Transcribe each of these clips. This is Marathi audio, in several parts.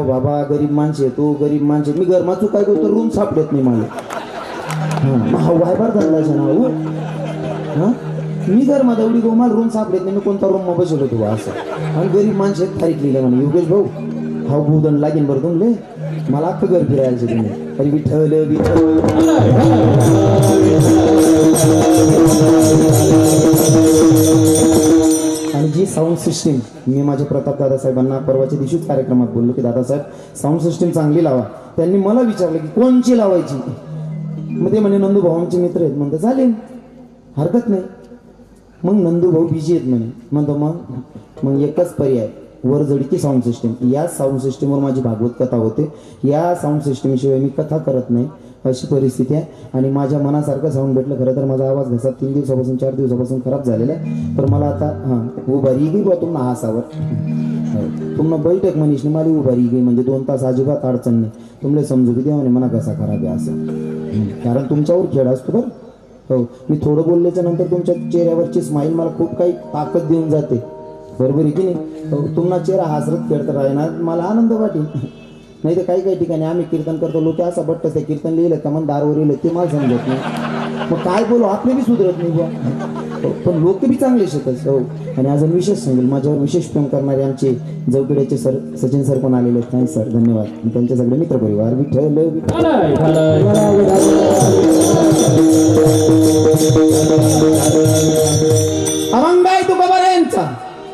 बाबा गरीब माणसे तो गरीब माणसे मी गरमाचू काय करतो रूम सापडत नाही मला हा वायबार धरला ना हा मी गरमा एवढी गो मला रूम सापडत नाही मी कोणता रूम मग बसवलो तू असं आणि गरीब माणसे थारीक लिहिलं म्हणे योगेश भाऊ हा भूदंड लागेल बरं तुमले मला अख्खं घर फिरायचं तुम्ही अरे विठ्ठल आणि जी साऊंड सिस्टीम मी माझ्या प्रताप दादासाहेबांना परवाच्या दिवशीच कार्यक्रमात बोललो की दादासाहेब साऊंड सिस्टीम चांगली लावा त्यांनी मला विचारलं की कोणची लावायची मग ते म्हणे नंदू भाऊ आमचे मित्र आहेत म्हणतो चालेल हरकत नाही मग नंदू भाऊ बिजी आहेत म्हणे म्हणतो मग एकच पर्याय वर जडकी साऊंड सिस्टीम या साऊंड सिस्टीमवर माझी भागवत कथा होते या साऊंड सिस्टीमशिवाय मी कथा करत नाही अशी परिस्थिती आहे आणि माझ्या मनासारखं साऊंड भेटलं खरं तर माझा आवाज घसा 3 दिवसापासून 4 दिवसापासून खराब झालेला आहे तर मला आता हां उभारी गी बा तुम्हाला हासावर तुम्हाला बैठक मनीषने मला उभारी गी म्हणजे 2 तास अजिबात अडचण नाही तुम्हाला समजू की द्या म्हणे मना कसा खराब आहे असं कारण तुमच्यावर खेळ असतो बरं हो मी थोडं बोलल्याच्या नंतर तुमच्या चेहऱ्यावरची स्माईल मला खूप काही ताकद देऊन जाते बरोबर आहे की नाही तुम्हाला चेहरा हसरत खेळत राहणार मला आनंद वाटेल नाही तर काही काही ठिकाणी आम्ही कीर्तन करतो लोक असं बट्टस ते कीर्तन लिहिलं का मन दारवर लिहिलं ते मला समजत नाही मग काय बोलू आपले बी सुधरत नाही बुवा पण लोक बी चांगले शिकत हो आणि अजून विशेष सांगेल माझ्यावर विशेष प्रेम करणारे आमचे जवकिड्याचे सर सचिन सर पण आलेले आहेत थँक्स सर धन्यवाद आणि त्यांचे सगळे मित्रपरिवार विठ्ठल अभंग आहे तुकोबार यांचा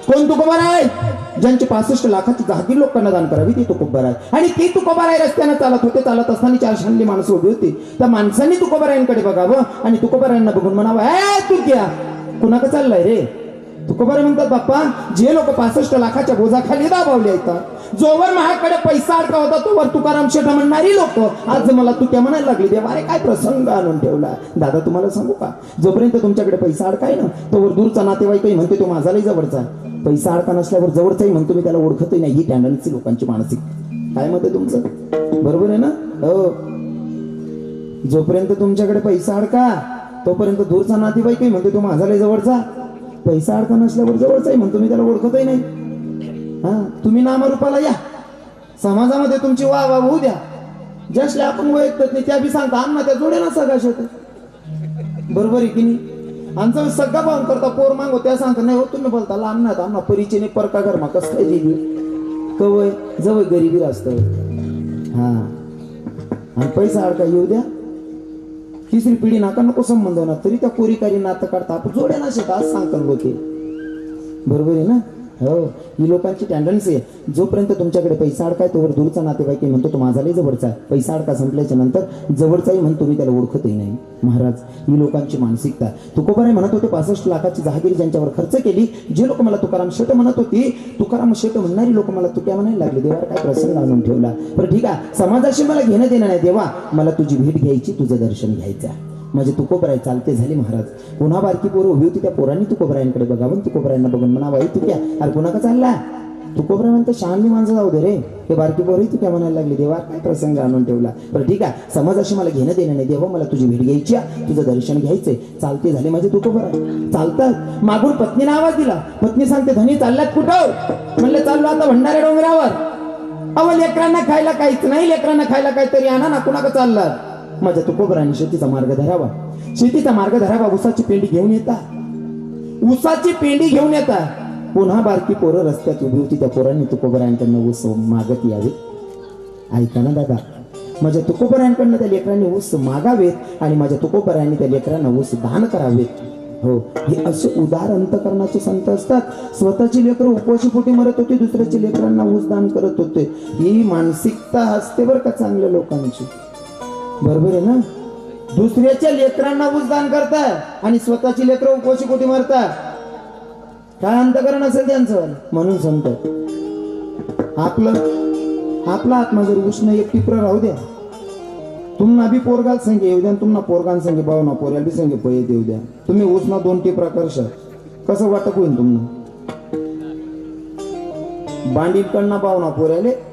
कोण तुकोबार आहे ज्यांची 65 लाखाची जहागीर लोकांना दान करावी ती तुकोबार आहे आणि ती तुकोबार आहे रस्त्यानं चालत असताना 4 शांडली माणसं उभी होती त्या माणसांनी तुकोबारायांकडे बघावं आणि तुकोबारायांना बघून म्हणावं ए तू क्या कुणाकडे चाललाय रे तुकोबार म्हणतात बाप्पा जे लोक 65 लाखाच्या बोजाखाली दाबावले आहेत जोवर माझ्याकडे पैसा अडका होता तोवर तुकाराम शेठ म्हणणारी लोक आज मला तू क्या म्हणायला लागली देवा अरे काय प्रसंग आणून ठेवला दादा तुम्हाला सांगू का जोपर्यंत तुमच्याकडे पैसा अडकाय ना तोवर दूरचा नातेवाईकही म्हणते तो माझा लई जवळचा पैसा अडका नसल्यावर जवळचाही म्हणतो मी त्याला ओळखतही नाही ही टँडन्सी लोकांची मानसिक काय मत आहे तुमचं बरोबर आहे ना हो जोपर्यंत तुमच्याकडे पैसा अडका तोपर्यंत दूरचा नातेवाईकही म्हणते तो माझा लई जवळचा पैसा अडका नसल्यावर जवळचाही म्हणतो मी त्याला ओळखतही नाही हा तुम्ही नामरूपाला या समाजामध्ये तुमची वाह वाह होऊ द्या ज्यासले आपण ओळखत नाही त्या बी सांगता आम्हाला त्या जोडे ना सगळा शेत बरोबर आहे की नाही आमचा सगळा पाहून करता पोर मागो त्या सांगता नाही हो तुम्ही बोलता लहान ना आम्हाला परिचय नाही परका घरमा कसं काय दिली कवय जवळ गरिबी असत हा आणि पैसा अडका येऊ द्या 3री पिढी नाका नको संबंध होणार तरी त्या कोरीकारी नातं काढता आपण जोड्या ना शेत आज सांगतात लोक बरोबर आहे ना हो ही लोकांची टेंडन्सी आहे जोपर्यंत तुमच्याकडे पैसा अडकाय तोवर दूरचा नातेवाईक म्हणतो तो माझा लई जवळचा आहे पैसा अडका संपल्याच्या नंतर जवळचाही म्हणतो मी त्याला ओळखतही नाही महाराज ही लोकांची मानसिकता तुकोबाराय म्हणत होते 65 लाखाची जहागीर ज्यांच्यावर खर्च केली जे लोक मला तुकाराम शेठ म्हणत होती तुकाराम शेठ म्हणणारी लोक मला तुक्या म्हणायला लागले देवा काय प्रसंग आणून ठेवला बरं ठीक आहे समाजाशी मला घेणं देणं नाही देवा मला तुझी भेट घ्यायची तुझं दर्शन घ्यायचं म्हणजे तुकोबराय चालते झाली महाराज पुन्हा बारकी पोरं उभी होती त्या पोरांनी तुकोबरायांकडे बघावं तुकोबरायांना बघून म्हणा बाई तू क्या अरे कुणाका चालला तुकोबराय म्हणतो शहाणली माणसं जाऊ दे रे ते बारकी पोरही तू क्या म्हणायला लागली देवा काय प्रसंग आणून ठेवला बरं ठीक आहे समाजाशी मला घेणं देणं नाही देवा मला तुझी भेट घ्यायची तुझं दर्शन घ्यायचंय चालते झाले माझे तुकोबराय चालतात मागून पत्नीने आवाज दिला पत्नी सांगते धनी चालल्यात कुठं म्हणलं चाललो आता भंडाऱ्या डोंगरावर अव लेकरांना खायला काहीच नाही लेकरांना खायला काहीतरी आणा ना कुणाका चालला माझ्या तुकोबरांनी शेतीचा मार्ग धरावा ऊसाची पेंडी घेऊन येता पुन्हा बारकी पोरं रस्त्यात उभी होती त्या पोरांनी तुकोबरांकडनं ऊस मागत यावे ऐका ना दादा माझ्या तुकोबरांकडनं त्या लेकरांनी ऊस मागावेत आणि माझ्या तुकोबरांनी त्या लेकरांना ऊस दान करावेत हो हे असे उदार अंतकरणाचे संत असतात स्वतःची लेकरं उपवाशी पोटी मरत होती दुसऱ्याच्या लेकरांना ऊस दान करत होते ही मानसिकता असते बरं का चांगल्या लोकांची बरोबर आहे ना दुसऱ्याच्या लेकरांना उजदान करतात आणि स्वतःची लेकरं उपवाशी पोटी मारतात काय अंतकरण असेल त्यांचं म्हणून सांगतात आपला आत्मा जर उष्ण एक टिपर राहू द्या तुम्हाला बी पोरगाल संख्या येऊ द्या तुम्हाला पोरगान संख्या पाहू ना पोऱ्याला बी संख्या पळत येऊ द्या तुम्ही उष्णा 2 टिपरा करशाल कसं वाटत होईल तुम्हाला बांडीकडनं पाहू ना पोऱ्याले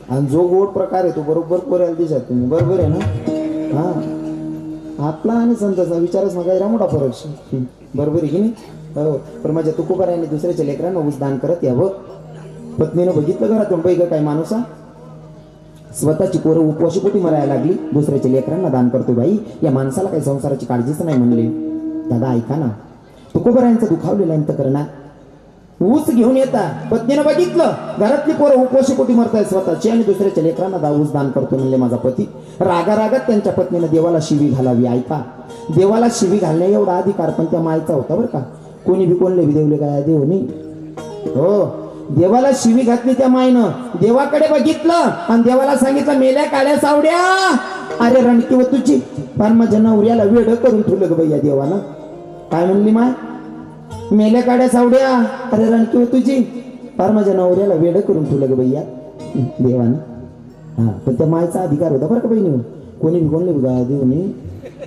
आणि जो गोड प्रकार आहे तो बरोबर पोऱ्याला दिसत तुम्ही बरोबर आहे ना हा आपला आणि संताचा विचारच नका मोठा फरक बरोबर आहे की नाही हो पण माझ्या तुकोबारायांनी दुसऱ्याच्या लेकरांना ऊस दान करत यावं पत्नीनं बघितलं घरातून बाई काय माणूस हा? स्वतःची पोरं उपवाशी पोटी मरायला लागली, दुसऱ्याच्या लेकरांना दान करतो. बाई या माणसाला काही संसाराची काळजीच नाही म्हणले. दादा ऐका ना, तुकोबरायांचं दुखावलेलं अंतकरणा ऊस घेऊन येता. पत्नीनं बघितलं घरातली पोरं उपवाशी पोटी मरताय स्वतःची आणि दुसऱ्याच्या लेकरांना ऊस दान करतो म्हणले माझा पती. रागारागात त्यांच्या पत्नीनं देवाला शिवी घालावी. ऐका, देवाला शिवी घालण्या एवढा अधिकार पण त्या मायचा होता बरं का. कोणी बी कोणले बी देवले काय देव नाही. हो, देवाला शिवी घातली त्या मायनं. देवाकडे बघितलं आणि देवाला सांगितलं मेल्या काळ्या सावड्या, अरे रणकी व तुझी पण माझ्या नवऱ्याला वेड करून ठेवलं ग भैया देवानं. काय म्हणली माय? मेल्या काळ्या सावड्या, अरे रणकी व तुझी फार माझ्या नवऱ्याला वेड करून ठेवलं ग भैया देवानं. हा, पण त्या मायचा अधिकार होता बरं का बहिणी. कोणी बी कोणले बी गाया देऊ नये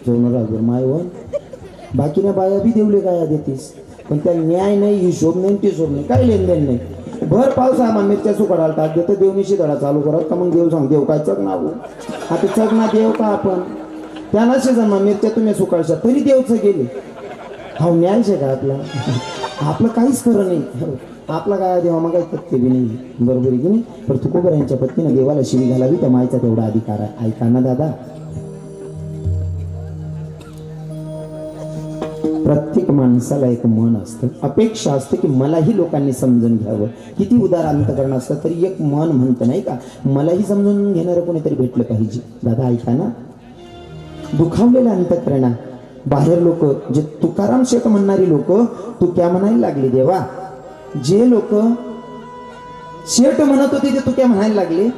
सोनराजवर मायवर. बाकीने बाया बी देवले गाया देतीस पण त्या न्याय नाही, हिशोब नाही, टिशोब नाही, काही लेनदेन नाही. भर पाऊस आम्हा मिरच्या सुकाडायला टाक देतो. देवनीशी धडा चालू करत का मग देव सांग देव काय चगना हो आता चगना देव का आपण त्यांना शेजांना मिरच्या तुम्ही सुकाळशा तरी देवचं गेले. हा न्याय शे का आपला? आपलं काहीच खरं नाही. आपला काय देवा मग काही तथ्य बी नाही. बरोबर आहे की नाही? पण तुकोबरायांच्या पत्नीनं देवाला शिवी घालावी त्या मायचा तेवढा अधिकार आहे. ऐका ना दादा, प्रत्येक माणसाला एक मन असतं, अपेक्षा असते की मलाही लोकांनी समजून घ्यावं. किती उदार अंतकरण असलं तरी एक मन म्हणतं नाही का मलाही समजून घेणारं कोणीतरी भेटलं पाहिजे. दादा ऐका ना, दुखावलेलं अंतकरणा बाहेर लोक जे तुकाराम शेठ म्हणणारी लोक तू क्या म्हणायला लागली देवा. जे लोक शेठ म्हणत होते ते तू क्या म्हणायला लागले.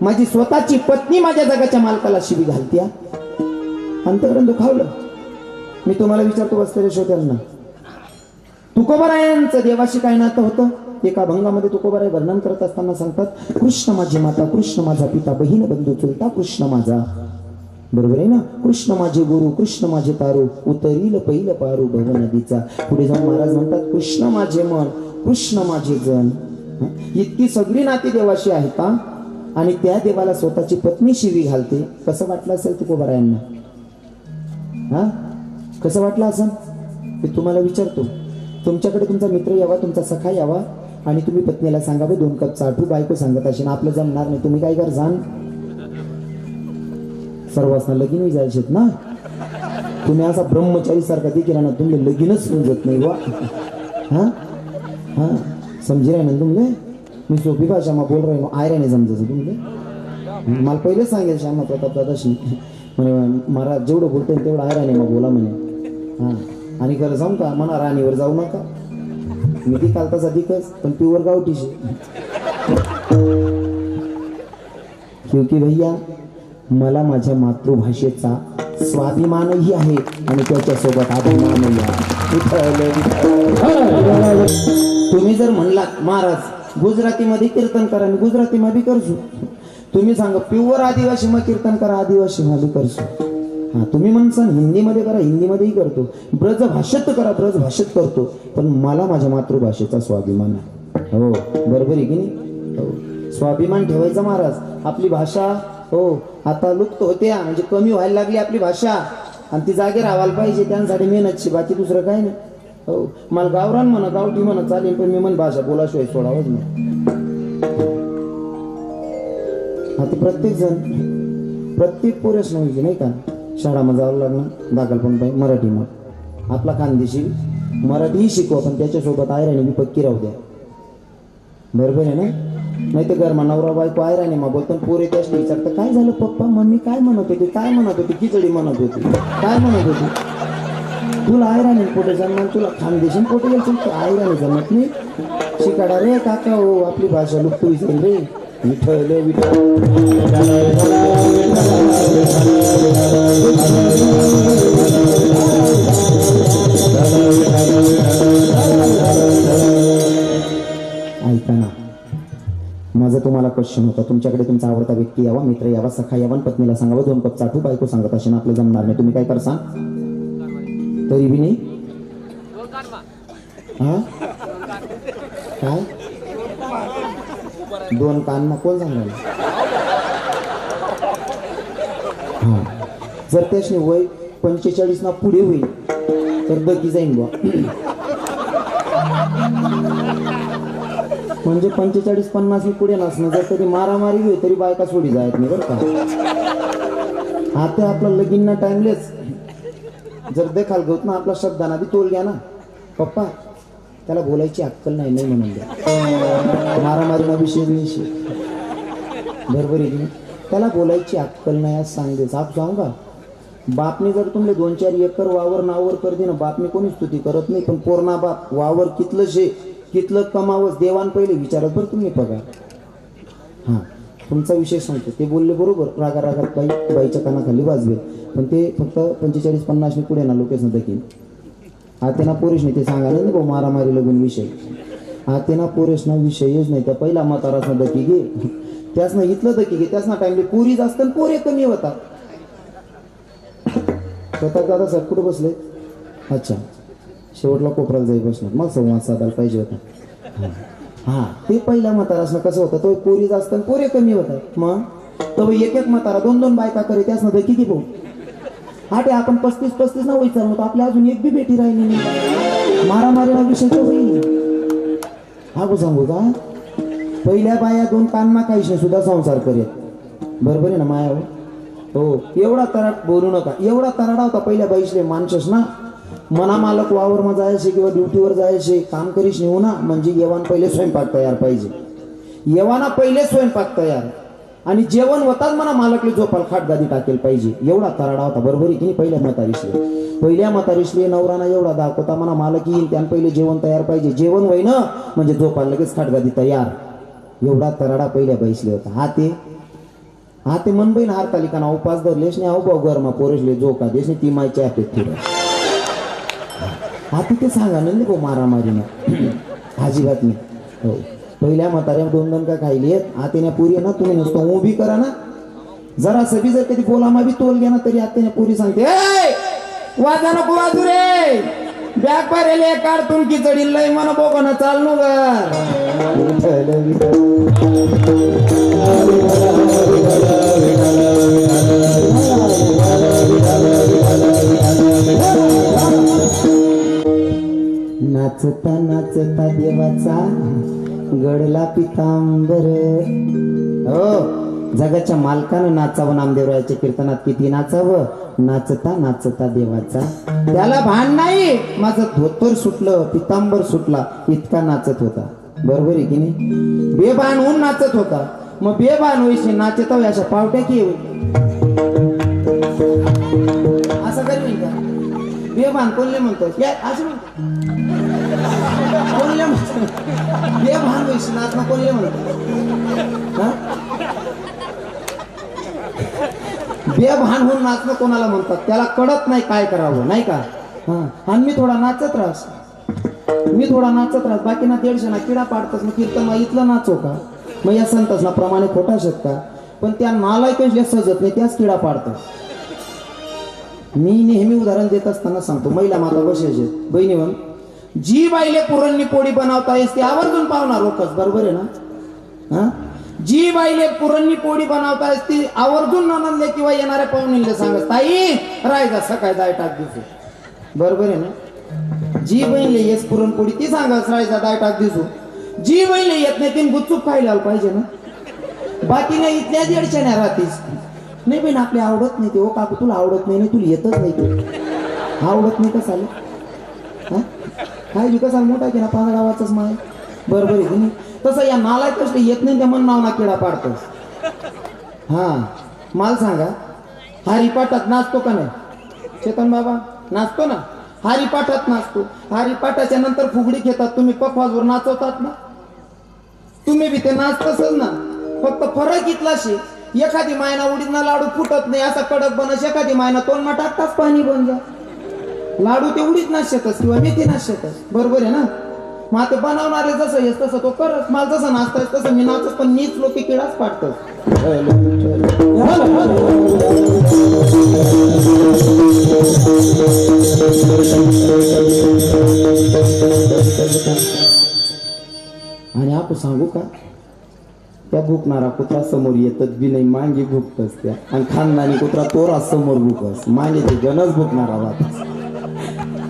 माझी स्वतःची पत्नी माझ्या जगाच्या मालकाला शिवी घालत्या. अंतकरण दुखावलं. मी तुम्हाला विचारतो बसलेल्या श्रोत्यांना, तुकोबरायांचं देवाशी काय नातं होतं? एका अभंगामध्ये तुकोबराय वर्णन करत असताना सांगतात, कृष्ण माझी माता, कृष्ण माझा पिता, बहीण बंधू चुलता कृष्ण माझा. बरोबर आहे ना? कृष्ण माझे गुरु, कृष्ण माझे तारू, उतरील पहिलं पारू भव नदीचा. पुढे जाऊन महाराज म्हणतात, कृष्ण माझे मन, कृष्ण माझे जन. इतकी सगळी नाती देवाशी आहेत का? आणि त्या देवाला स्वतःची पत्नी शिवी घालते. कसं वाटलं असेल तुकोबरायांना? हा, कसं वाटलं असं? मी तुम्हाला विचारतो. तुमच्याकडे तुमचा मित्र यावा, तुमचा सखा यावा आणि तुम्ही पत्नीला सांगावे 2 कप चाटू. बायको सांगत असेल आपलं जमणार नाही, तुम्ही काय करसान? सर्वांना लगीन जायचेत ना. तुम्ही असा ब्रह्मचारी सारखा देखील ना, तुम्ही लगीनच समजत नाही वा. हा हा, समजी राही ना तुमले. मी सोपी भाषा मग बोल राही आयरा नाही समजायचं तुमले. मला पहिलेच सांगेल श्यामा प्रताप दादाशी म्हणे महाराज जेवढं बोलतोय तेवढं आयरा नाही मग बोला म्हणे. हा, आणि खरं सांगू का म्हणा राणीवर जाऊ नका. मी ती कालताच अधिकच पण प्युअर गावठीशी. क्योंकि भैया मला माझ्या मातृभाषेचा स्वाभिमानही आहे आणि त्याच्यासोबत अभिमानही आहे. तुम्ही जर म्हणलात महाराज गुजरातीमध्ये कीर्तन करा मी गुजरातीमध्ये करसू. तुम्ही सांगा प्युअर आदिवासी मग कीर्तन करा आदिवासी मध्ये करसू. हा, तुम्ही म्हणसान हिंदीमध्ये करा हिंदीमध्येही करतो, ब्रज भाषेत करा ब्रज भाषेत करतो. पण मला माझ्या मातृभाषेचा स्वाभिमान आहे. हो बरोबर आहे की नाही? हो, स्वाभिमान ठेवायचा महाराज. आपली भाषा हो आता लुप्त होते म्हणजे कमी व्हायला लागली आपली भाषा आणि ती जागे राहायला पाहिजे. त्यांसाठी मेहनतची बाकी दुसरं काय नाही. हो, मला गावरान म्हणा गावठी म्हणा चालेल पण मी मन भाषा बोलाशिवाय सोडावंच नाही. आता प्रत्येक जण प्रत्येक पोरेस नाही नाही का शाळामध्ये जावं लागणार दाखल पण पाहिजे मराठी. मग आपला खानदेशी मराठीही शिकवा पण त्याच्यासोबत आयराणी बी पक्की राहू द्या. बरोबर आहे ना? नाही तर घरमा नवरा बायको आयराणी मग बोलतो पोरे त्याच विचारतं काय झालं पप्पा मम्मी काय म्हणत होती काय म्हणत होती खिचडी म्हणत होती काय म्हणत होती. तुला आयराणी पोटे जन्म तुला खानदेशी पोटे गेल तू आयराणी जमत नाही. शिकाडा रे काका हो आपली भाषा लुप्त विसरेल रे. विठ्ठल ऐका ना, माझा तुम्हाला क्वेश्चन होता. तुमच्याकडे तुमचा आवडता व्यक्ती यावा मित्र यावा सखा यावा पत्नीला सांगावं 2 कप चाटू. बायको सांगत असेल आपलं जमणार नाही, तुम्ही काय करसान? तरी बी नाही. हा काय 2 कान मग कोण सांगाल? हा, जर त्याने वय 45 ना पुढे होईल तर दगी जाईन बा. म्हणजे 45-50 मी पुढे नसणं. जर कधी मारामारी होईल तरी बायका सोडी जायत नाही बरं का. आता आपला लगीन ना टाइमलेस जर देखाल गौत ना आपला शब्दाना बी तोल घ्या ना. पप्पा त्याला बोलायची अक्कल नाही नाही म्हणून द्या. मारामारीना विषय विषय बरोबर आहे की त्याला बोलायची अक्कल नाही आज सांगते. आप सांगू का बापने जर तुमले 2-4 एकर वावर नावर कर दे ना बापने कोणी स्तुती करत नाही. पण पोरणा बाप वावर कितलं शे कितलं कमावस देवान पहिले विचारत बरं तुम्ही पगार. हां तुमचा विषय सांगतो. ते बोलले बरोबर रागा रागात बाईच्या कानाखाली वाजवे. पण ते फक्त 45-50 पुढे ना लोकेशन दखील आते ना पोरेश नाही. ते सांगायला नाही भाऊ मारामारी लगून विषय आते ना पोरेश ना विषयच नाही. त्या पहिला म्हातारासनं दकी घे त्यासनं इथलं दकी घे त्यासनं टाइमले पोरी जास्त पोरे कमी होतात. स्वतः दादा साहेब कुठं बसले. अच्छा शेवटला कोपऱ्याला जाई बसणार. मग संवाद साधायला पाहिजे होता. हां ते पहिल्या म्हातारासनं कसं होतं तो पोरी जास्त पोरे कमी होतात. मग तो एक म्हातारा 2-2 बायका करे त्यासनं दकी घे भाऊ. हा ते आपण 35 ना होई चाललो आपल्या अजून एक बी बेटी राहिली नाही. मारामारीला विषय तो होईल. हा गो सांगू का पहिल्या बाया 2 कानमा काहीशी सुद्धा संसार करेत बरोबर आहे ना माया. हो एवढा तराट बोलू नका. एवढा तराडा होता पहिल्या बाईशले माणसच ना. मना मालक वावरमा जायचे किंवा ड्युटीवर जायचे काम करीश नेऊ ना म्हणजे येवान पहिले स्वयंपाक तयार पाहिजे. येवाना पहिले स्वयंपाक तयार आणि जेवण होताच म्हणा मालकले झोपाला खाट गादी टाकेल पाहिजे. एवढा तराडा होता बरोबर आहे की नाही. पहिल्या म्हातारीशले नवराना एवढा दाखवता म्हणा मालक येईल त्यानं पहिले जेवण तयार पाहिजे. जेवण होई ना म्हणजे झोपाला लगेच खाट गादी तयार. एवढा तराडा पहिल्या बाईशले होता. हा ते मनबईन हारतालिकाना उपास धरलेस नाही. अहो गरमा पोरेशले झोका देश नाही ती मायच्या अपेत थोडं हा ते सांगा नाही भाऊ मारामारीनं अजिबात नाही. हो पहिल्या म्हाताऱ्या 2-2 का खायली आहेत. आतेने पुरी ना तुम्ही नुसतं उभी करा ना जरा सभी जर कधी बोलामा बी तोल घ्या ना तरी आतेने पुरी सांगते वाजा नको वाजू रे बॅग पारेले काढतून खिचडी लय मन बोकन चालू नाचता नाचता देवाचा गडला पितांबर. हो जगाच्या मालकानं नाचावं. नामदेवरायाच्या कीर्तनात किती नाचावं. नाचता नाचता देवाचा त्याला भान नाही. माझं धोतर सुटलं पितांबर सुटला इतका नाचत होता बरोबर आहे की नाही. बेभान होऊन नाचत होता. मग बेभान होईशी नाचता अशा पावट्या की असं करी का बेभान कोणले म्हणतो असं म्हणतो कोणले म्हणतो बेभान होईशी नाचणं कोणले म्हणतो. बेभान होऊन नाचणं कोणाला म्हणतात त्याला कळत नाही काय करावं नाही का. आणि मी थोडा नाचत राहस बाकी ना 150 ना किडा पाडतस. मग कीर्तन इथलं नाचो का मग या संतस ना प्रमाणे खोटा शकता. पण त्या नालायकच सजत नाही त्याच किडा पाडतात. मी नेहमी उदाहरण देत असताना सांगतो. महिला माता बसायचे बहिणी म्हण जी बाईले पुरणनी पोळी बनवता येस ती आवर्जून पावणार रोकच बरोबर आहे ना. हा जी बाईले पुरणनी पोळी बनवता येस ती आवर्जून ननंदले किंवा येणाऱ्या पाहुणीले सांगत ताई राहायचा सकाळी जाय टाक दिसू बरोबर आहे ना. जी बहिणीले येस पुरणपोळी ती सांगत राहायचा दाय टाक दिसू. जी बहिणीले येत नाही तीन गुपचूप खायला पाहिजे ना. बाकी नाही इथल्या 150 राहतीस नाही बहीण आपल्या आवडत नाही ते. ओ काकू तुला आवडत नाही तुला येतच नाही ते आवडत नाही कसं आलं. काय विकास मोठा की ना 5 गावाचाच माय बरोबर आहे की नाही. तसं या नाला कसं येत नाही त्या मन नाव ना किडा पाडतोस. हा मला सांगा हरिपाठात नाचतो का नाही चेतन बाबा नाचतो ना. हरिपाठात नाचतो. हरिपाठाच्या नंतर फुगडी घेतात तुम्ही पखवाजवर नाचवतात ना तुम्ही बी ते नाचतच ना. फक्त फरक इथला शे एखादी मायना उडीदना लाडू फुटत नाही असा कडक बनस. एखादी मायना तोंड टाकताच पाणी बन जा. लाडू ते उडीत नाचतस किंवा मेथी नाचतस बरोबर आहे ना. मग ते बनवणारे जसं येस तसं तो करत. मला जसं नाचतायस तसं मी नाचत पण नीच लोक किडाच पाडतात. आणि आपण सांगू का त्या भुकणारा कुत्रा समोर येतच बी नाही. मांगी भुकतस त्या आणि खानदानी कुत्रा तोरा समोर भुकस मागे ते गणच भुकणारा वाटस.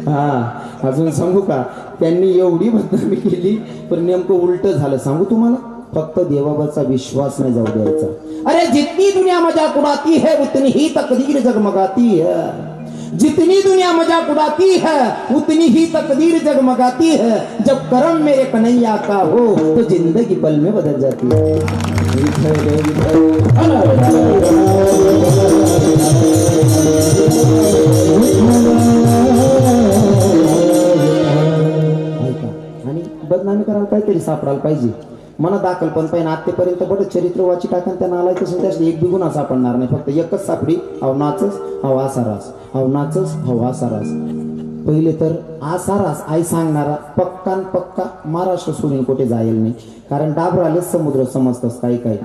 हा अजून सांगू का त्यांनी एवढी बदनामी केली पण नेमकं उलट झालं सांगू तुम्हाला. फक्त देवावरचा विश्वास नाही जाऊ द्यायचा. अरे जितनी दुनिया मजाक उड़ाती है उतनी ही तकदीर जगमगाती है. जितनी दुनिया मजाक उड़ाती है उतनी ही तकदीर जगमगाती है. जब करम मेरे कन्हैया का हो तो जिंदगी पल में बदल जाती है. आणि बदनामी करायला काहीतरी सापडायला पाहिजे. मना दाखल पण पाहिजे. आत्तेपर्यंत बरं चरित्र वाची टाकन त्या नालायक असून त्यासाठी एक बिगुणा सापडणार नाही. फक्त एकच सापडी अव नाचस अव आसारास अव नाचस अव आसारास. पहिले तर आसारास आई सांगणारा पक्कान पक्का महाराष्ट्र सोडून कुठे जाईल नाही. कारण डाबराले समुद्र समजतस काही काही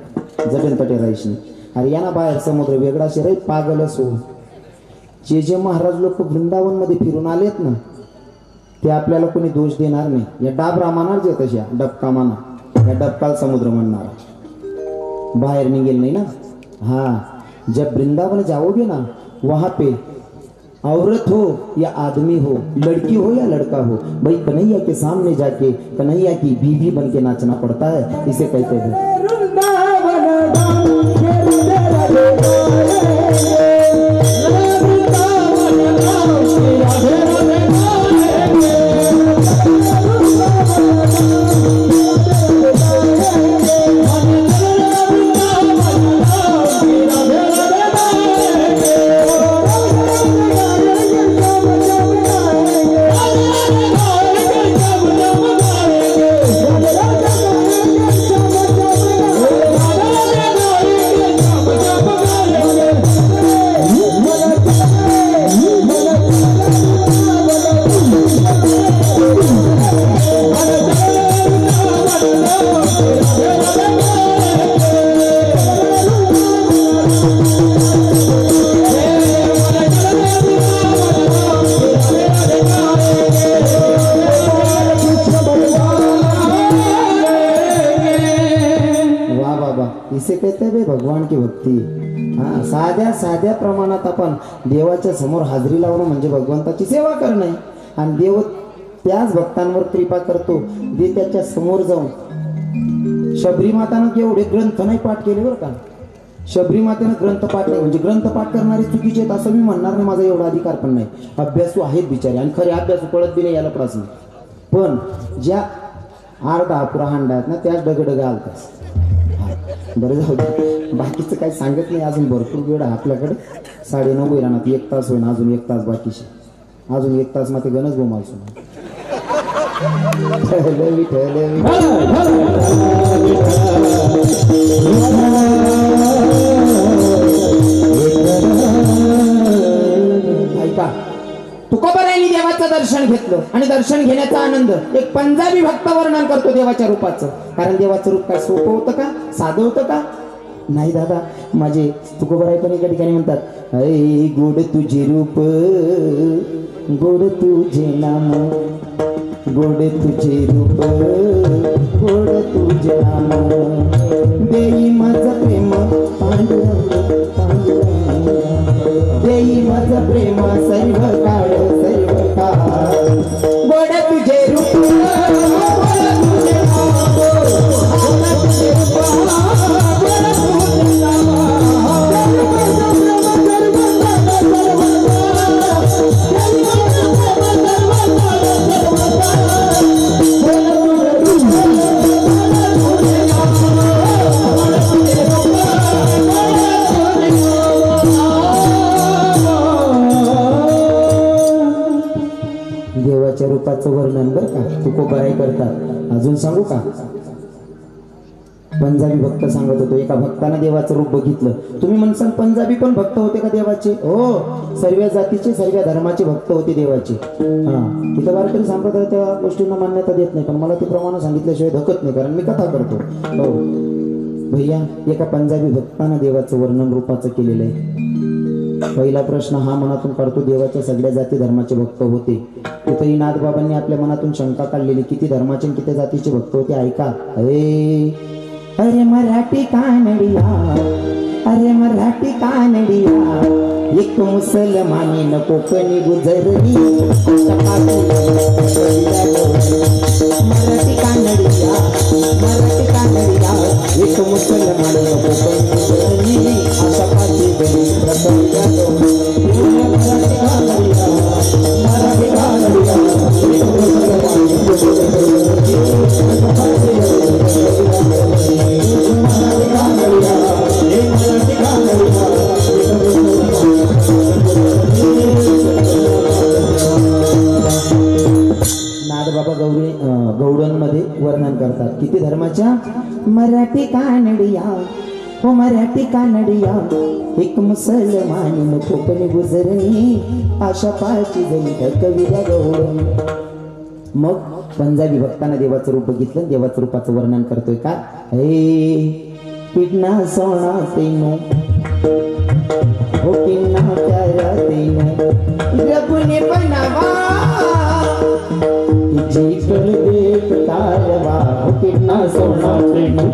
जटन तटे राहायची नाही. अरे या ना बाहेर समुद्र वेगळा शिराई पागलच हो. जे महाराज लोक वृंदावन मध्ये फिरून आलेत ना ते आपल्याला कोणी दोष देणार नाही. या डाबरा मानार जे तशा डबका माना. या डबकाल समुद्र म्हणणार बाहेर निघेल नहीं ना. हाँ जब वृंदावन जाओगे ना वहां पे औरत हो या आदमी हो, लड़की हो या लड़का हो, भाई कन्हैया के सामने जाके कन्हैया की बीवी बन के नाचना पड़ता है. इसे कहते हैं भगवान की भक्ती. हा साध्या साध्या प्रमाणात आपण देवाच्या समोर हाजरी लावणं म्हणजे भगवंताची सेवा करणं. आणि देव त्याच भक्तांवर कृपा करतो जे त्याच्या समोर जाऊन. शबरी मातानं एवढे ग्रंथ नाही पाठ केले बरं का. शबरी मातेनं ग्रंथ पाठ नाही म्हणजे ग्रंथ पाठ करणारे चुकीचे आहेत असं मी म्हणणार नाही. माझा एवढा अधिकार पण नाही. अभ्यासू आहेत बिचारे आणि खरे अभ्यासू कळत बी नाही याला प्रश्न. पण ज्या अर्धा पुरा हांडा आहेत ना त्याच डगडग आलतास. बरं जाऊ दे बाकीचं काही सांगत नाही. अजून भरपूर वेळ आहे आपल्याकडे. 9:30 राहणार 1 तास होईना. अजून 1 तास बाकीचे. अजून 1 तास मध्ये गणच गोमालसो. ऐका तुकोबारायांनी देवाचं दर्शन घेतलं आणि दर्शन घेण्याचा आनंद एक पंजाबी भक्त वर्णन करतो देवाच्या रूपाचं. कारण देवाचं रूप काय सोपं होतं का, साधं होतं का? नाही दादा. माझे तुकोबाराय पण एका ठिकाणी म्हणतात ऐ गोड तुझे रूप गोड तुझे नाम गोड तुझे रूप गोड तुझे नाम देई माझं प्रेम पांडुरंग देई माझं प्रेम सर्व काळ गोड तुझे रूप देवाच्या रूपाचं वर्णन बर का तुकोबाराय करतात. अजून सांगू का? पंजाबी भक्त सांगत होतो एका भक्तानं देवाचं रूप बघितलं. तुम्ही म्हणसाल पंजाबी पण भक्त होते का देवाचे? हो सर्व जातीचे सर्व धर्माचे भक्त होते देवाचे. हा तिथं वारकरी संप्रदायाच्या गोष्टींना मान्यता देत नाही पण मला ते प्रमाण सांगितल्याशिवाय धकत नाही कारण मी कथा करतो. हो भैया एका पंजाबी भक्तानं देवाचं वर्णन रूपाचं केलेलं आहे. पहिला प्रश्न हा मनातून काढतो देवाच्या सगळ्या जाती धर्माचे भक्त होते. तिथेही नाथबाबांनी आपल्या मनातून शंका काढलेली किती धर्माचे किती जातीचे भक्त होते. ऐका अरे अरे मराठी कानडिया, अरे मराठी कानडिया, एक मुसलमानी न कोकणी गुजरली, मराठी कानडिया, मराठी कानडिया, एक मुसलमानी न कोकणी गुजरली, अशा पाठी बरी प्रपंच मराठी कानडिया, मराठी कानडिया, एक मुसलमानी न कोकणी नादबाबा गौडनमध्ये वर्णन करतात किती धर्माच्या. मराठी कानडिया, हो मराठी कानडिया, एक मुसलमानी कोकणी गुजरणी, आशा पाची जणी कविला गौडन. मग पंजाबी भक्तांना देवाचं रूप बघितलं, देवाचं रूपाचं वर्णन करतोय का. हे पिडना सोना तेनो, हो पिडना प्यारा तेनो, रबुने बनावा जी कर देख तारवा, हो पिडना सोना तेनो,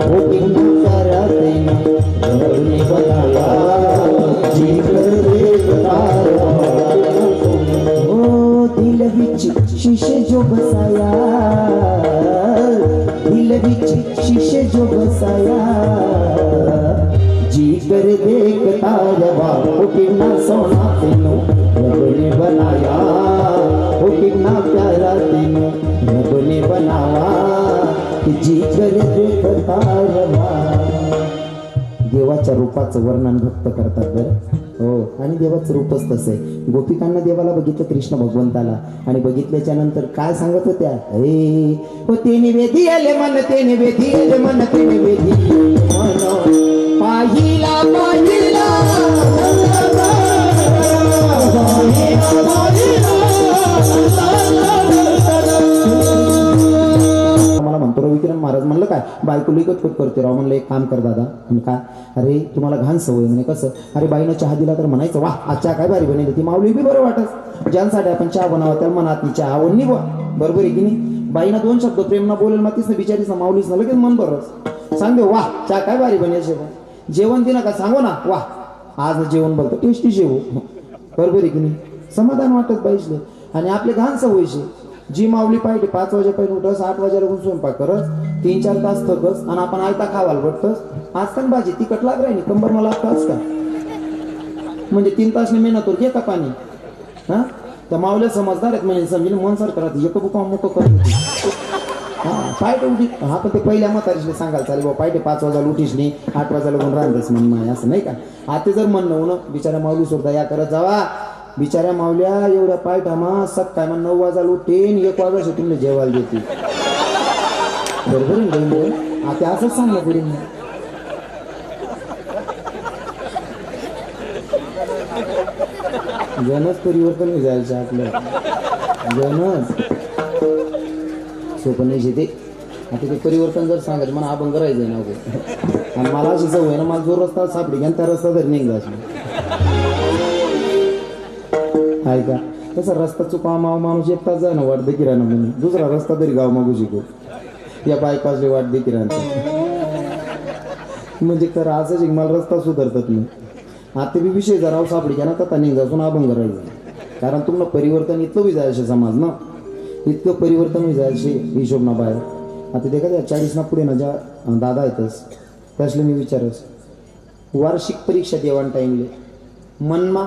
हो पिडना प्यारा तेनो, रबुने बनावा जी कर देख तारवा. ओ दिल विच शीशे जो बसाया, दिल विच शीशे जो बसाया, जी कर देखता रवा, वो कितना सोना तेनो रब ने बनाया, वो कितना प्यारा तेनो रब ने बनावा, जी कर देखता रवा. देवाच्या रूपाचं वर्णन भक्त करतात बरं. हो, आणि देवाचं रूपच तसं आहे. गोपिकांना देवाला बघितलं, कृष्ण भगवंताला, आणि बघितल्याच्या नंतर काय सांगत होत्या. हे हो ते निवेदी आले मन, ते निवेदी आले मन, ते निवेदी मन, पाहिला पाहिला मला म्हणतो रविकिरण महाराज. म्हणलं काय बायको लिकत कट करते राव. म्हणलं एक काम कर दादा. आणि काय, अरे तुम्हाला घाण सवय. म्हणे कसं. अरे बाईनं चहा दिला तर म्हणायचं वा आज चहा काय भारी बनवली. ती माऊली बी बरं वाटत. ज्यांसाठी आपण चहा बनावा त्या मनात चहा आवड नाही बा. बरोबर आहे की नाही. बाईनं दोन शब्द प्रेमना बोलेल मग तीच बिचारीच ना माऊलीच ना लगेच मन बरंच सांगते वा चहा काय भारी बनेल. जेवण दे ना का सांगू ना वा आज जेवण बोलतो टेस्टी जेवू. बरोबर आहे की नाही. समाधान वाटत पाहिजे. आणि आपले घाण सवयीचे जी माऊली पाहिजे 5 वाजे पहिले उठस, 8 वाजेला उठून स्वयंपाक करस, 3-4 तास थकस, आणि आपण आयता खावाल बटतस. आज पण भाजी तिखट लाग राहिली कंबर मला लागताच का. म्हणजे 3 तासने मेहनत होती का पाणी. हा त्या माऊल्या समजदार आहेत. म्हणजे समजेल मन सर करा एक बुका मोकं करत. हा पायटे उठी. हा पण ते पहिल्या म्हातारीशले सांगायला चालेल बाबा पायटे 5 वाजायला उठीस नाही 8 वाजायला कोण राहतेस म्हणून असं नाही का. आता जर म्हणणं होणं बिचाऱ्या माऊली सुद्धा या करत जावा. बिचाऱ्या माऊल्या एवढ्या पाय ठामा सकाळ मग 9 वाजायला उठेन 1 वाजायला तुम्ही जेवायला देते. बरोबर आहे. आता असंच सांगलं पुढे. जनच परिवर्तन जायचं आपलं. जनच सोपं नाही शेते. आता ते परिवर्तन जर सांगायचं मला अभंग राहायचं ना. आणि मला अशी सवय ना मला जो रस्ता सापडी घ्या त्या रस्ता तरी निघ जायचं आहे का. तसा रस्ता चुका माव माणूस एक तास जाय ना वाट देखील राहणं म्हणून दुसरा रस्ता तरी गाव मागू शिकू. या बायपासले वाट देखील राहणं म्हणजे खरं असं शिक मला रस्ता सुधारतात मी. आता बी विषय जरा सापडी घ्या ना तर निघ जासून अभंग राहायचं. कारण तुम्हाला परिवर्तन इतकं बी जायचं समाज ना इतकं परिवर्तन जायचे हिशोब ना बाहेर. आता ते का 40 ना पुढे ना ज्या दादा येतस त्यासले मी विचारस वार्षिक परीक्षा देवान टाईमले मनमा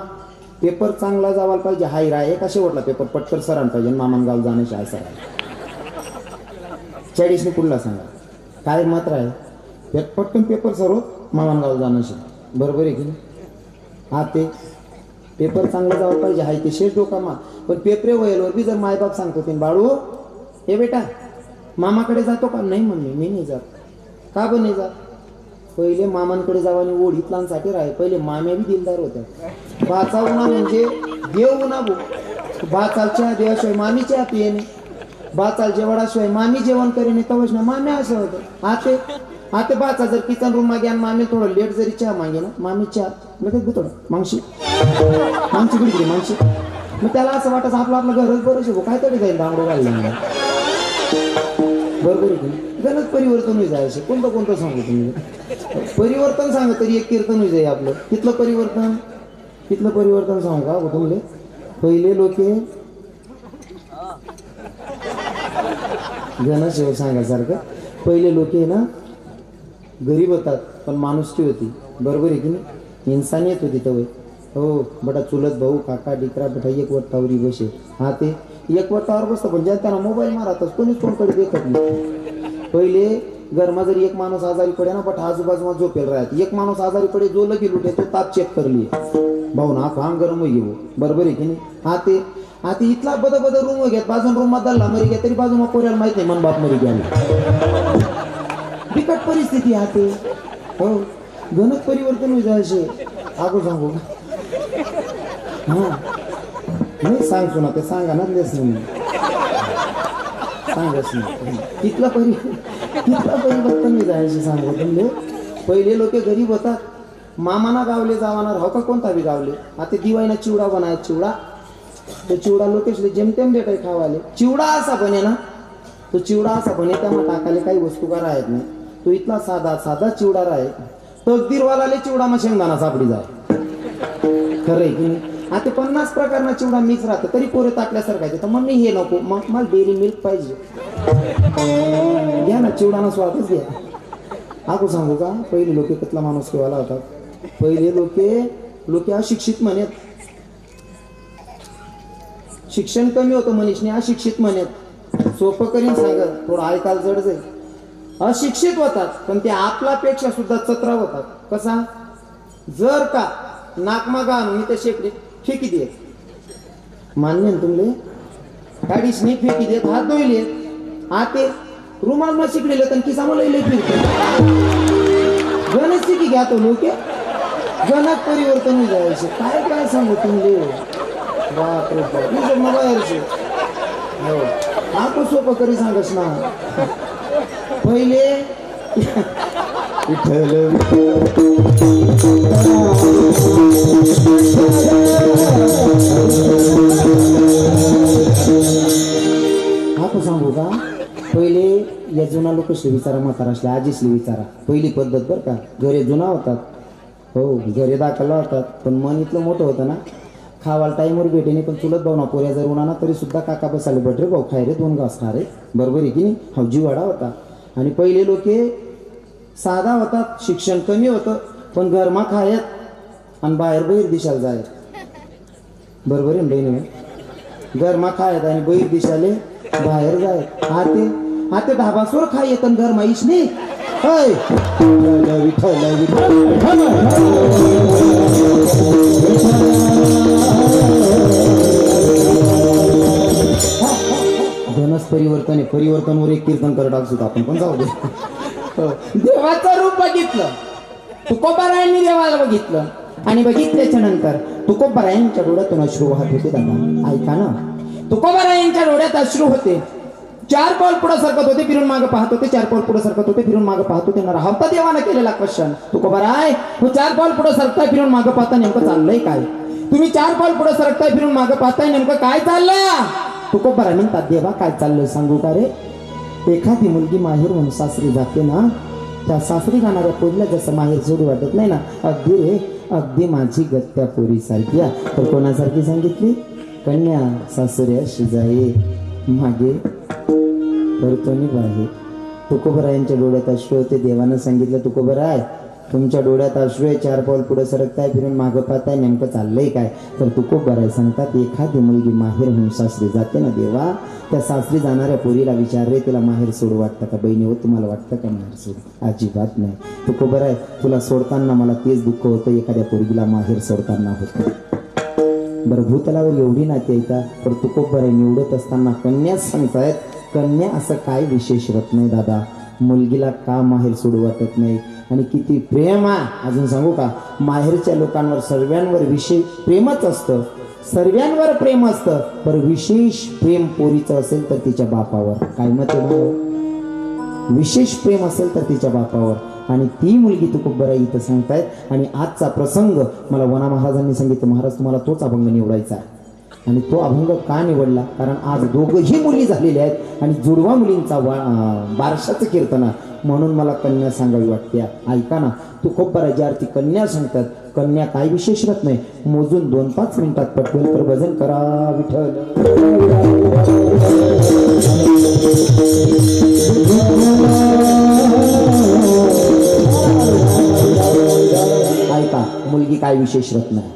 पेपर चांगला जावायला पाहिजे. हाय राय एका शेवटला पेपर पटकर सरांना पाहिजे मामानगाव जाण्याची आहे सर. 40 ने पुढला सांगा काय मात्र आहे पटकन पेपर सर्व मामानगाव जाण्याशी. बरोबर आहे की नाही. हा ते पेपर चांगला जावं पाहिजे हाय ते शेष डोकामा. पण पेपरे वयलवर बी जर मायबाप सांगतो ते बाळू हे बेटा मामाकडे जातो का. नाही म्हणले मी नाही जात. का पण नाही जात. पहिले मामांकडे जावं आणि ओढीतलांसाठी राहे. पहिले माम्या बी दिलदार होत्या. बाचा उन्हा म्हणजे देव उन्हा भो. बाचालच्या देवाशिवाय मामीच्या हाती येणे. बाचाल जेवणाशिवाय मामी जेवण करेने तवच ना माम्या असं होतं. आते बाचा जर किचन रूम मागे आणि मामी थोडं लेट जरी चहा मागे ना मामी चहा लगेच थोडं मागशी गिडगिरी मागशी. मग त्याला असं वाटत आपलं आपलं घरच बरं शिकू काय तरी जाईल दांगडो घालला. बरोबर आहे की गणत परिवर्तन होई जायचे कोणतं कोणतं सांगू तुम्ही परिवर्तन सांगा तरी एक कीर्तन होई जाई आपलं तिथलं परिवर्तन सांगू का तुम्ही पहिले लोके गणशिव सांगासारखं पहिले लोके ना गरीब होतात पण माणुसकी होती बरोबर आहे की नाही इन्सानियत होती तवय हो बटा चुलत भाऊ काका डिकरा बटा एक वट्टावरी बसे हा ते एक वट्टावर बसतं पण त्यांना मोबाईल मारतच कोणीच कोणकडे देखत नाही पहिले घरमा जरी एक माणूस आजारी पडे ना बट आजूबाजूला झोपेल राहत एक माणूस आजारी पडे जो लगी लुटे तो ताप चेक करली भाऊ ना काम गरम घेऊ बरोबर आहे की नाही हा ते इथला बद रूम घेत बाजून रूम मध्ये मरी घ्या तरी बाजू मग पोऱ्याला माहित नाही मन बाप मरी घ्या बिकट परिस्थिती हा ते हो गणक परिवर्तन होई जायचे आगो सांगू हा नाही सांगतो ना ते सांगा ना देस नाही सांगच नाही तिथला परिवर्तन होई जायचे सांगू तुम्ही पहिले लोक गरीब होतात मामाना गावले जावाना राव का कोणता बी गावले आता दिवाळीना चिवडा बनायचा चिवडा तो चिवडा लोकेशले जेमतेम भेटाय खावाले चिवडा असा बने ना तो चिवडा असा बने त्यामुळे टाकाले काही वस्तू का राहत नाही तो इथला साधा चिवडा राहे तकदीरवालाले चिवडा मग शेंगदाणा सापडी जाय खरंय की नाही आता 50 प्रकारना चिवडा मिक्स राहतं तरी पोरे टाकल्यासारखायचे तर मग मी हे नको मग मला डेअरी मिल्क पाहिजे घ्या ना चिवडाना स्वादच घ्या आगो सांगू का पहिले लोके कितला माणूस केव्हाला होता पहिले लोके अशिक्षित म्हणत शिक्षण कमी होतं मनीषने अशिक्षित म्हणत सोपं करीन सांगत थोडं ऐकायला जड जाईल अशिक्षित होतात पण ते आपल्यापेक्षा सुद्धा चत्रा होतात कसा जर का नाकमागा आणून मी त्या शेकडे फेकी देत मान्य ना तुमले गाडीसनी फेकी देत हात धुईले आते रुमाल मा शिकलेले तर किसा मला गणच शिकी घ्या तो लोके गणात परिवर्तन जायचे काय सांगू तुमले बाप रे बाप मी जर बाहेरचे हो आपण सोपं करी सांगस ना पहिले आपण सांगू का पहिले या जुना लोकश्री विचारा म्हातारा असल्या आजीश्री विचारा पहिली पद्धत बरं का घरे जुना होतात हो घरे दाखल होतात पण मन इथलं मोठं होतं ना खावाला टाईमवर भेटेने पण चुलत भाऊ ना पोऱ्या जर उन्हा ना तरी सुद्धा काका बसाले बट रे भाऊ खाय रे 2 घास खा रे बरोबर आहे की नाही हा जीवाडा होता आणि पहिले लोके साधा होतात शिक्षण कमी होतं पण घरमा खायत आणि बाहेर दिशाला जाय बरोबर आहे बहिणी घरमा खायत आणि बहिर दिशाले बाहेर जाय हाते धाबासवर खाय येत घरमा इश नाही धनस परिवर्तनवर एक कीर्तन करत असतो आपण पण जाऊ दे देवाचं रूप बघितलं तुकोबारायांनी देवाला बघितलं आणि बघितल्याच्या नंतर तुकोबारायांच्या डोळ्यातून अश्रू वाहत होते दादा ऐका ना तुकोबारायांच्या डोळ्यात अश्रू होते 4 पाऊल पुढे सरकत होते फिरून मागे पाहत होते 4 पाऊल पुढे सरकत होते फिरून मागे पाहत होते ना राहता देवानं केलेला क्वेश्चन तुकोबाराय तू 4 पाऊल पुढे सरकताय फिरून मागे पाहता नेमकं चाललंय काय तुम्ही 4 पाऊल पुढे सरकताय फिरून मागे पाहताय नेमकं काय चाललं तुकोबारा म्हणतात देवा काय चाललंय सांगू का रे एखादी मुलगी माहेर म्हणून सासरी जाते ना त्या सासरी जाणाऱ्या पोरीला जसं माहेर जोडी वाटत नाही ना अगदी माझी गत्या पोरी सारखी तर कोणासारखी सांगितली कन्या सासऱ्या शिजाये मागे परतोनी बाहे तुकोबरायांच्या डोळ्यात अश्रू होते देवानं सांगितलं तुकोबराय तुमच्या डोळ्यात अश्रू आहे 4 पाऊल पुढे सरकताय फिरून मागं पाहताय नेमकं चाललंय काय तर तुकोबराय सांगतात एखादी मुलगी माहेर म्हणून सासरी जाते ना देवा त्या सासरी जाणाऱ्या पोरीला विचार रे तिला माहेर सोडू वाटतं का बहिणी हो तुम्हाला वाटतं का माहेर सोड अजिबात नाही तुकोबराय तुला सोडताना मला तेच दुःख होतं एखाद्या पोरगीला माहेर सोडताना होतं बरं भूतलावर एवढी नाती येतात तर तुकोबराय निवडत असताना कन्याच सांगतायत कन्या असं काय विशेष होत नाही दादा मुलगीला का माहेर सोडू वाटत नाही आणि किती प्रेम आहे अजून सांगू का माहेरच्या लोकांवर सर्वांवर विशेष प्रेमच असतं सर्वांवर प्रेम असतं पण विशेष प्रेम पोरीचं असेल तर तिच्या बापावर काय मत आहे विशेष प्रेम असेल तर तिच्या बापावर आणि ती मुलगी तुकोबराई इथं सांगतायत आणि आजचा प्रसंग मला वना महाराजांनी सांगितलं महाराज तुम्हाला तोच अभंग निवडायचा आणि तो अभंग का निवडला? कारण आज दोघंही मुली झालेल्या आहेत आणि जुडवा मुलींचा बारशाचं कीर्तन आहे. म्हणून मला कन्या सांगावी वाटते. ऐका ना, तू खूप बऱ्याची आरती कन्या सांगतात. कन्या काय विशेष राहत नाही, मोजून 2-5 मिनिटात पटकन तर भजन करा विठ्ठल. ऐका, मुलगी काय विशेष राहत नाही.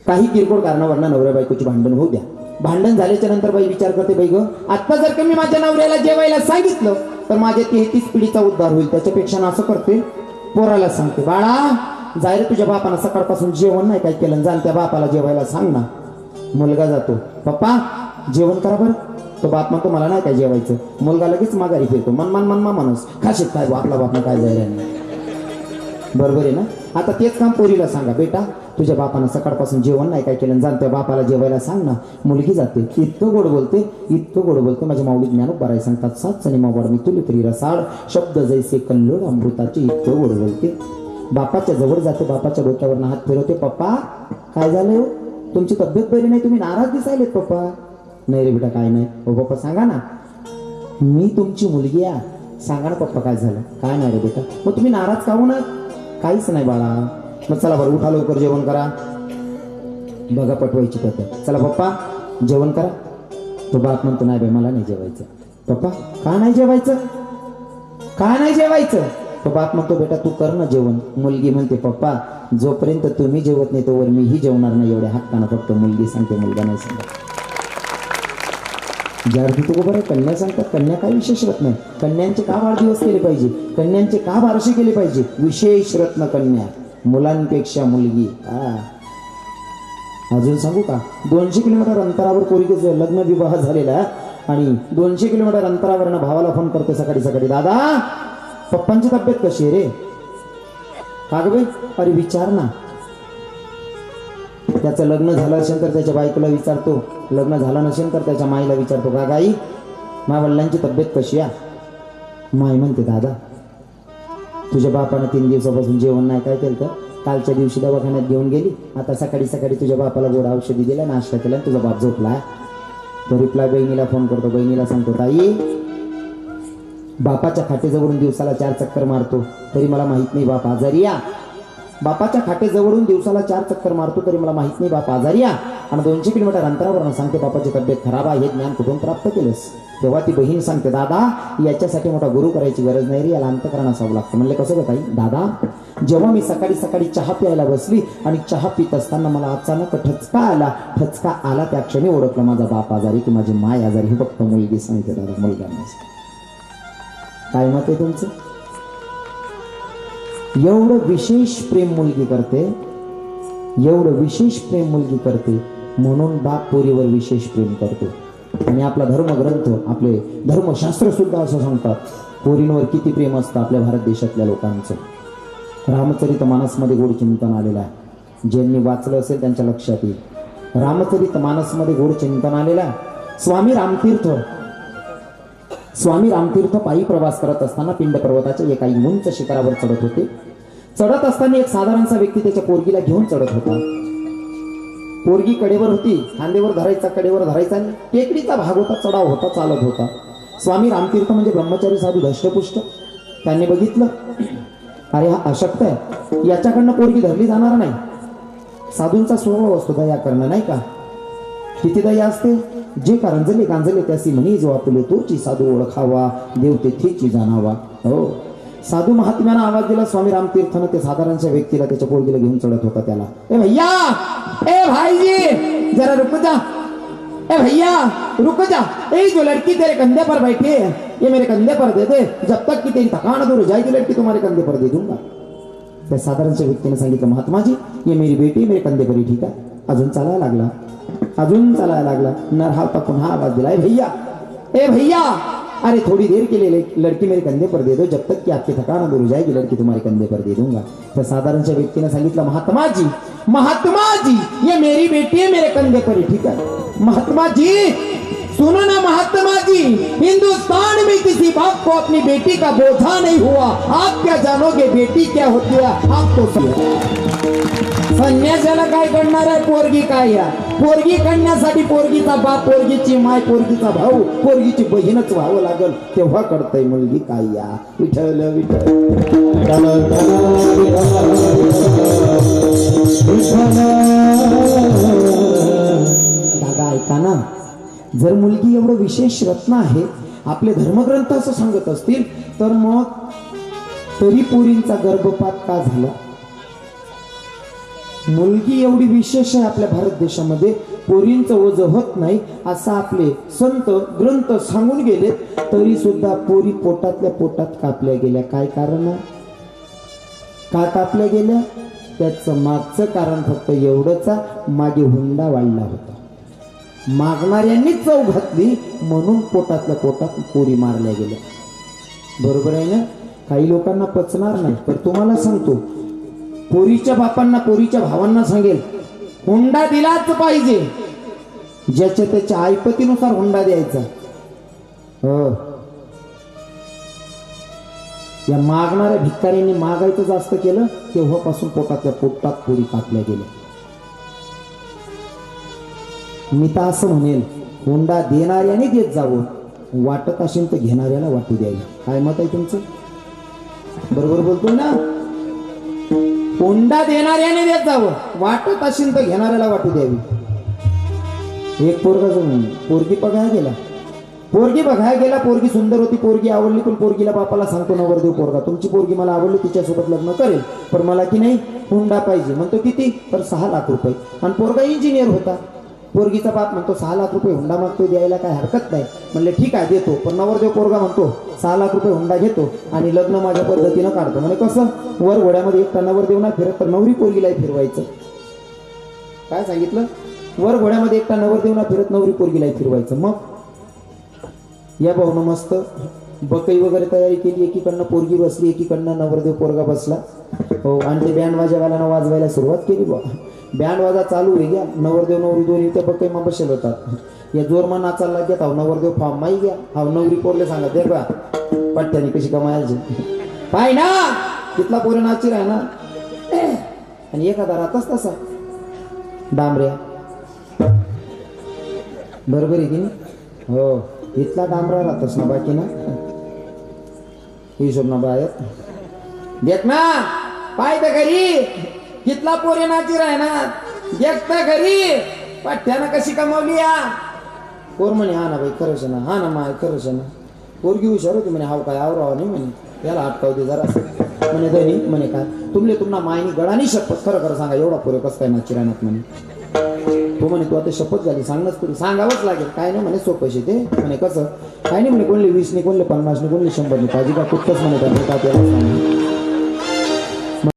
काही किरकोळ कारणावरनं नवऱ्या बायकोची भांडण होऊ द्या. भांडण झाल्याच्या नंतर बाई विचार करते, बाई ग, आता जर का मी माझ्या नवऱ्याला जेवायला सांगितलं तर माझ्या 33 पिढीचा उद्धार होईल. त्याच्यापेक्षा ना असं करते, पोराला सांगते, बाळा जाय रे, तुझ्या बापानं सकाळपासून जेवण नाही काय केलं, जाण त्या बापाला जेवायला सांग ना. मुलगा जातो, पप्पा जेवण करा बरं. तो बाप म्हणतो, मला नाही काय जेवायचं. मुलगा लगेच माघारी फिरतो, मन माणूस खाशीत काय आपला बापनं काय जायला नाही. बरोबर आहे ना? आता तेच काम पोरीला सांगा, बेटा तुझ्या बापानं सकाळपासून जेवण नाही काय केलं, जाण त्या बापाला जेवायला सांग ना. मुलगी जाते, इतकं गोड बोलते. माझ्या माऊली ज्ञानोबा राय सांगतात, 7 सनी मावड मी तुली तरी रसाळ, शब्द जैसे कल्लोळ अमृताचे. इतकं गोड बोलते. बापाच्या जवळ जाते, बापाच्या डोक्यावरनं हात फिरवते, पप्पा काय झालं हो, तुमची तब्येत बरी नाही, तुम्ही नाराज दिसायलेत पप्पा. नाही रे बेटा काय नाही. हो पप्पा सांगा ना, मी तुमची मुलगी आहे, सांगा ना पप्पा काय झालं. काय नाही रे बेटा. मग तुम्ही नाराज का होणार? काहीच नाही बाळा. मग चला बरं, उठा लवकर जेवण करा. बघा पटवायची पद्धत. चला पप्पा जेवण करा. तो बाप म्हणतो, नाही बाई मला नाही जेवायचं. पप्पा का नाही जेवायचं, का नाही जेवायचं? तो बाप म्हणतो, बेटा तू कर ना जेवण. मुलगी म्हणते, पप्पा जोपर्यंत तुम्ही जेवत नाही तोवर मीही जेवणार नाही. एवढ्या हक्कानं फक्त मुलगी सांगते, मुलगा नाही सांगत. ज्या अर्थी तू बरं कन्या सांगतात, कन्या काय विशेष रत्न आहे. कन्यांचे का वाढदिवस केले पाहिजे, कन्यांचे का बारसे केले पाहिजे? विशेष रत्न कन्या, मुलांपेक्षा मुलगी. अजून सांगू का, 200 किलोमीटर अंतरावर पोरीचं लग्न विवाह झालेला आणि 200 किलोमीटर अंतरावरनं भावाला फोन करते सकाळी, दादा पप्पांची तब्येत कशी आहे रे? का ग बाई? अरे विचार ना. त्याचं लग्न झालं असेल तर त्याच्या बायकोला विचारतो, लग्न झालं नसेल तर त्याच्या माईला विचारतो, का गाई माझ्या वडिलांची तब्येत कशी आहे? माई म्हणते, दादा तुझ्या बापानं 3 दिवसापासून जेवण नाही काय केलं, तर कालच्या दिवशी दवाखान्यात घेऊन गेली, आता सकाळी तुझ्या बापाला गोड औषधी दिल्या, नाश्ता केला, तुझा बाप झोपला. तो रिप्लाय बहिणीला फोन करतो, बहिणीला सांगतो, ताई बापाच्या खाटेजवळून दिवसाला 4 चक्कर मारतो तरी मला माहित नाही बाप आजारी या. बापाच्या खाटेजवळून दिवसाला 4 चक्कर मारतो तरी मला माहित नाही बाप आजारी या. आणि 200 किलोमीटर अंतरावरून सांगते बापाची तब्येत खराब आहे. हे ज्ञान कुठून प्राप्त केलंस? तेव्हा ती बहीण सांगते, दादा याच्यासाठी मोठा गुरु करायची गरज नाही रे, याला अंतःकरण असावं लागतं. म्हणले कसं ग ताई? दादा जेव्हा मी सकाळी चहा प्यायला बसली आणि चहा पित असताना मला अचानक ठचका आला, त्या क्षणी ओळखलं माझा बाप आजारी की माझी माय आजारी. हे फक्त मुलगी सांगते दादा, मुलगा नाही. काय मत आहे तुमचं? एवढं विशेष प्रेम मुलगी करते, एवढं विशेष प्रेम मुलगी करते, म्हणून बाप पोरीवर विशेष प्रेम करतो. आणि आपला धर्मग्रंथ, आपले धर्मशास्त्र सुद्धा असं सांगतात, पोरींवर किती प्रेम असतं आपल्या भारत देशातल्या लोकांचं. रामचरितमानसमध्ये गोड चिंतन आलेलं आहे. ज्यांनी वाचलं असेल त्यांच्या लक्षात येईल. रामचरितमानसमध्ये गोड चिंतन आलेलं आहे. स्वामी रामतीर्थ पायी प्रवास करत असताना पिंड पर्वताच्या एका उंच शिखरावर चढत होते. चढत असताना एक साधारणसा व्यक्ती त्याच्या पोरगीला घेऊन चढत होता. पोरगी कडेवर होती, खांदेवर धरायचा, कडेवर धरायचा, आणि टेकडीचा भाग होता, चढाव होता, चालत होता. स्वामी रामतीर्थ म्हणजे ब्रह्मचारी साधू धष्टपुष्ट. त्यांनी बघितलं, अरे हा अशक्त आहे, याच्याकडनं पोरगी धरली जाणार नाही. साधूंचा स्वभाव असतो दया करणं, नाही का? किती दया असते? जे का गांजले त्यासी म्हणी जो आपले तोची साधू ओळखावा, देव तेथेची जाणावा. हो, साधू महात्म्यानं आवाज दिला. स्वामी रामतीर्थनं ते साधारणच्या व्यक्तीला त्याच्या पोरगीला घेऊन चढत होता त्याला, ए भैया, ए भाईजी जरा रुक जा, ए भैया रुक जा, ए जो लड़की तेरे कंधे पर बैठी है ये मेरे कंधे पर दे दे, जब तक कि तेरी थकान दूर हो जाएगी लड़की तुम्हारे कंधे पर दे दूंगा. त्या साधारणच्या व्यक्तीने सांगितलं, महात्माजी ये मेरी बेटी मेरे कंधे पर ही, ठीक आहे. अजून चालायला लागला. नरहावता पुन्हा आवाज दिला, ए भैया अरे थोड़ी देर के लिए लड़की मेरे कंधे पर दे दो, जब तक कि आपकी थकान दूर हो जाएगी लड़की तुम्हारे कंधे पर दे दूंगा. त्या साधारणच्या व्यक्तीने सांगितलं, महात्मा जी ये मेरी बेटी है मेरे कंधे पर ही, ठीक है. महात्मा जी सुनो ना महात्मा जी, हिंदुस्तान में किसी बाप को अपनी बेटी का बोझा नहीं हुआ। आप क्या जानोगे बेटी क्या होती है, आप तो संन्यासाला काय करणार आहे, पोरगी काय या पोरगी करण्यासाठी पोरगीचा बाप, पोरगीची माय, पोरगीचा भाऊ, पोरगीची बहीणच व्हावं लागल, तेव्हा कळतंय मुलगी काय या। विठ्ठल दादा ऐका ना, जर मुलगी एवढं विशेष रत्न आहे, आपले धर्मग्रंथ असं सांगत असतील, तर मग तरी पोरींचा गर्भपात का झाला? मुलगी एवढी विशेष आहे आपल्या भारत देशामध्ये, पोरींचं ओझं होत नाही असं आपले संत ग्रंथ सांगून गेले, तरी सुद्धा पोरी पोटातल्या पोटात कापल्या गेल्या। काय कारण आहे, का कापल्या गेल्या? त्याचं मागचं कारण फक्त एवढंच, मागे हुंडा वाढला होता, मागणाऱ्यांनी चव घातली म्हणून पोटातल्या पोटात पोरी मारल्या गेल्या। बरोबर आहे ना? काही लोकांना पचणार नाही, पण तुम्हाला सांगतो, पोरीच्या बापांना, पोरीच्या भावांना सांगेल, हुंडा दिलाच पाहिजे, ज्याच्या त्याच्या ऐपतीनुसार हुंडा द्यायचा। हो, या मागणाऱ्या भिकाऱ्यांनी मागायचं जास्त केलं, तेव्हापासून पोटातल्या पोटात पोरी कापल्या गेल्या। मी तर असं म्हणेल, हुंडा देणाऱ्याने देत जावं, वाटत असेल तर घेणाऱ्याला वाटू द्यावी। काय मत आहे तुमचं? बरोबर बोलतोय ना? हुंडा देणाऱ्याने देत जावं, वाटत असेल तर घेणाऱ्याला वाटू द्यावी। एक पोरगा जमून पोरगी बघायला गेला, पोरगी सुंदर होती, पोरगी आवडली, पण पोरगीला बापाला सांगतो नवरदेव पोरगा, तुमची पोरगी मला आवडली, तिच्यासोबत लग्न करेल, पण मला की नाही हुंडा पाहिजे। म्हणतो किती? तर 6 लाख रुपये। आणि पोरगा इंजिनियर होता, पोरगीचा बाप म्हणतो 6 लाख रुपये हुंडा मागतो, द्यायला काय हरकत नाही। म्हणले ठीक आहे देतो, पण नवरदेव पोरगा म्हणतो 6 लाख रुपये हुंडा घेतो आणि लग्न माझ्या पद्धतीनं काढतो। म्हणजे कसं, वर घोड्यामध्ये एकटा नवरदेव नाही फिरत, तर नवरी पोरगीलाही फिरवायचं। काय सांगितलं? वर घोड्यामध्ये एकटा नवरदेव नाही फिरत, नवरी पोरगीलाही फिरवायचं। मग या भाऊनं मस्त बकई वगैरे तयारी केली, एकीकडनं पोरगी बसली, एकीकडनं नवरदेव पोरगा बसला। हो, आणि ते बँड वाजवायला वाजवायला सुरुवात केली बा। बँड वाजा चालू आहे घ्या, नवरदेव नवरी दोन्ही त्या बकईमा बसेल होतात, या जोरमा नाचायला लागत, हाव नवरदेव फॉर्म माही घ्या, हाव नवरी पोरले सांगा दे बा पट्ट्याने कशी कमायची पाय ना, तिथला पोरे नाची राह ना। आणि एखादा राहताच तसा डांबऱ्या, बरोबर आहे की नाही? हो, इथला डांबरा राहतस ना, बाकी ना हिशोब ना बाहेर देख ना, पाय तर घरी तिथला पोरे नाची राह ना, देखता घरी पठ्ठ्यानं कशी कमावली या। पोर म्हणे हा ना बाई खरंच ना, हा ना माय खरंच ना। पोरगी हुशार होती म्हणे, हाव काय आवराव नाही म्हणे, याला अटकाव दे जरा म्हणे। धनी म्हणे काय तुम्हाला मायनी गळानी शपथ, खरं खरं सांगा एवढा पोरे कसं काय नाची राहणार म्हणे। तो म्हणे तू आता शपथ झाली, सांगणंच तरी सांगावंच लागेल। काय नाही म्हणे सोपं ते म्हणे, कसं काय नाही म्हणे, कोणले 20 नाही, कोणले 50 नाही, कोणले 100 नाही, पाहिजे का कुठंच म्हणे, त्याला